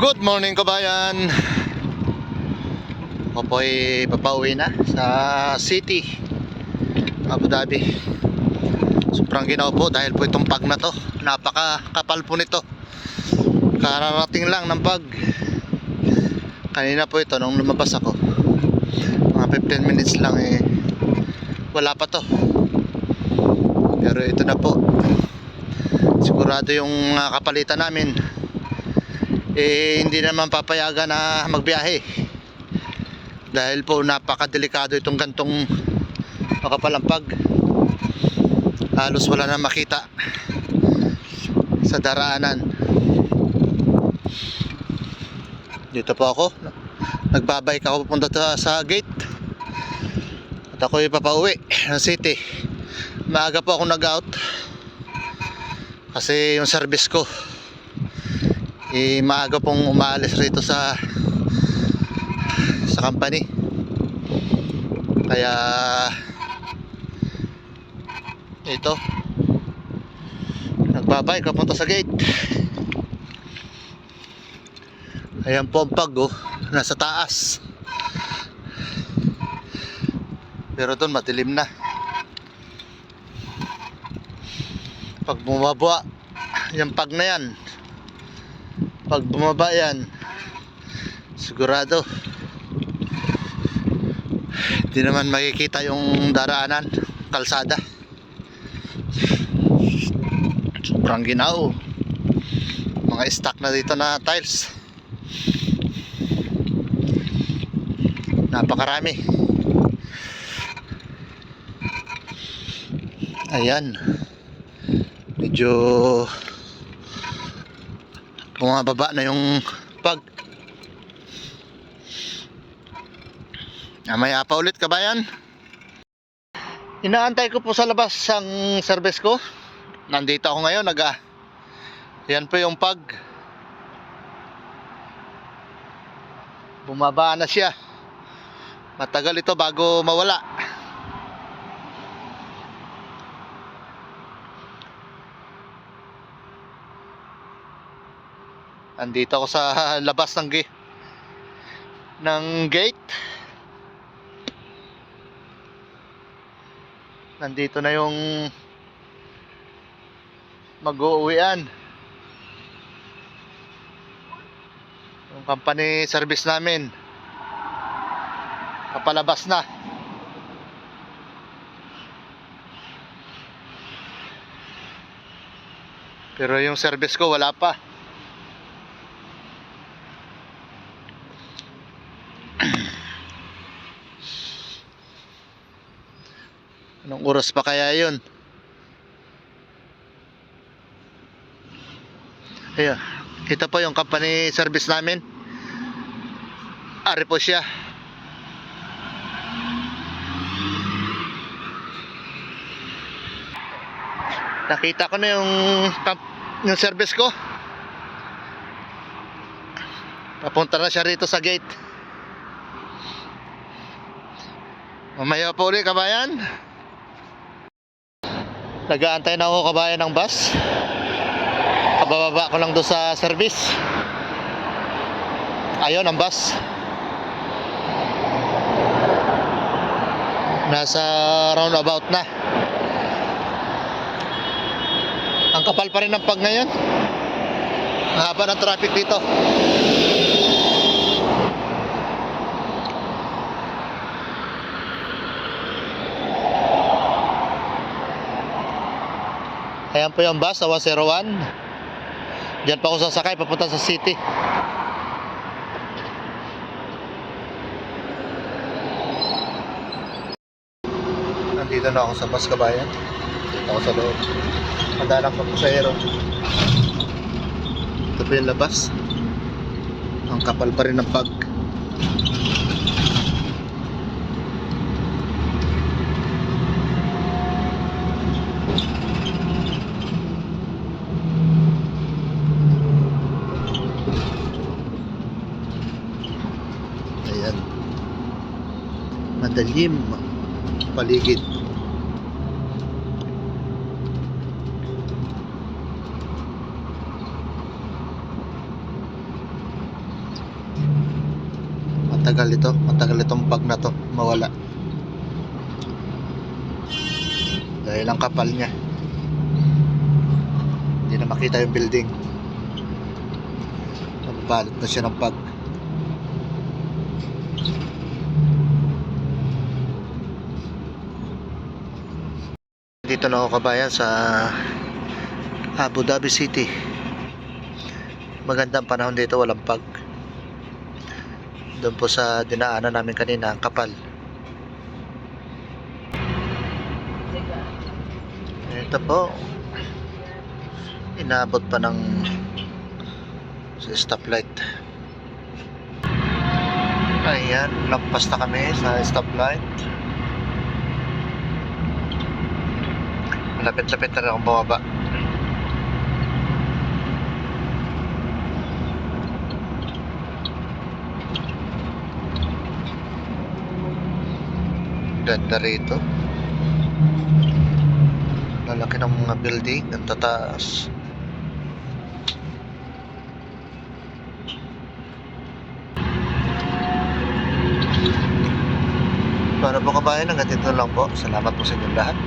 Good morning kabayan. Ako po ay papauwi na sa city Abu Dhabi. Sobrang ginaw po dahil po itong pag na to, napakakapal po nito. Kararating lang ng pag. Kanina po ito nung lumabas ako, mga 15 minutes lang wala pa to. Pero ito na po, sigurado yung kapalitan namin hindi naman papayagan na magbiyahe dahil po napakadelikado itong gantong makapalang pag. Halos wala na makita sa daraanan. Dito po ako, nagbabike ako pupunta sa gate at ako ipapauwi ng city. Maaga po ako nag-out kasi yung service ko maaga pong umaalis rito sa company, kaya ito nagbabike papunta sa gate. Ayan po ang pag, nasa taas, pero doon madilim na. Pag bumaba yung pag na yan, pag bumaba yan, sigurado hindi naman makikita yung daraanan, kalsada. Sobrang ginaw, mga stock na dito na tiles, napakarami. Ayan, medyo bumababa na yung pag. Mamaya pa ulit kabayan. Inaantay ko po sa labas ang service ko. Nandito ako ngayon, yan po yung pag. Bumaba na siya. Matagal ito bago mawala. Andito ako sa labas ng gate. Nandito na yung mag-uuwian, yung company service namin. Papalabas na. Pero yung service ko wala pa. Anong oras pa kaya yun? Ayan, ito po yung company service namin. Ari po siya. Nakita ko na yung service ko. Papunta na siya rito sa gate. Mamaya po ulit kabayan. Nag-aantay na ako kabayan ng bus. Kabababa ko lang doon sa service. Ayun ang bus. Nasa roundabout na. Ang kapal pa rin ng pag ngayon. Ang haba ng traffic dito. Ayan po yung bus, 101. Diyan pa ako sasakay papunta sa city. Nandito na ako sa bus kabayan. Dito ako sa loob. Madalang pa po sa aero. Ito po yung labas. Ang kapal pa rin ng pag. Ayan, madalim paligid. Matagal itong bag na to mawala. Dahil ang kapal niya. Hindi na makita yung building. Nabalot na siya ng bag. Dito na ako kabayan sa Abu Dhabi City. Magandang panahon dito, walang pag. Doon po sa dinaanan namin kanina, ang kapal. Ito po, inabot pa ng stoplight. Ayan, lampas na kami sa stoplight. Malapit-lapit na rin akong bumaba. Ganda rito. Lalaki ng mga building, ang tataas. Para po kabayan, hanggang dito lang po. Salamat po sa inyong lahat.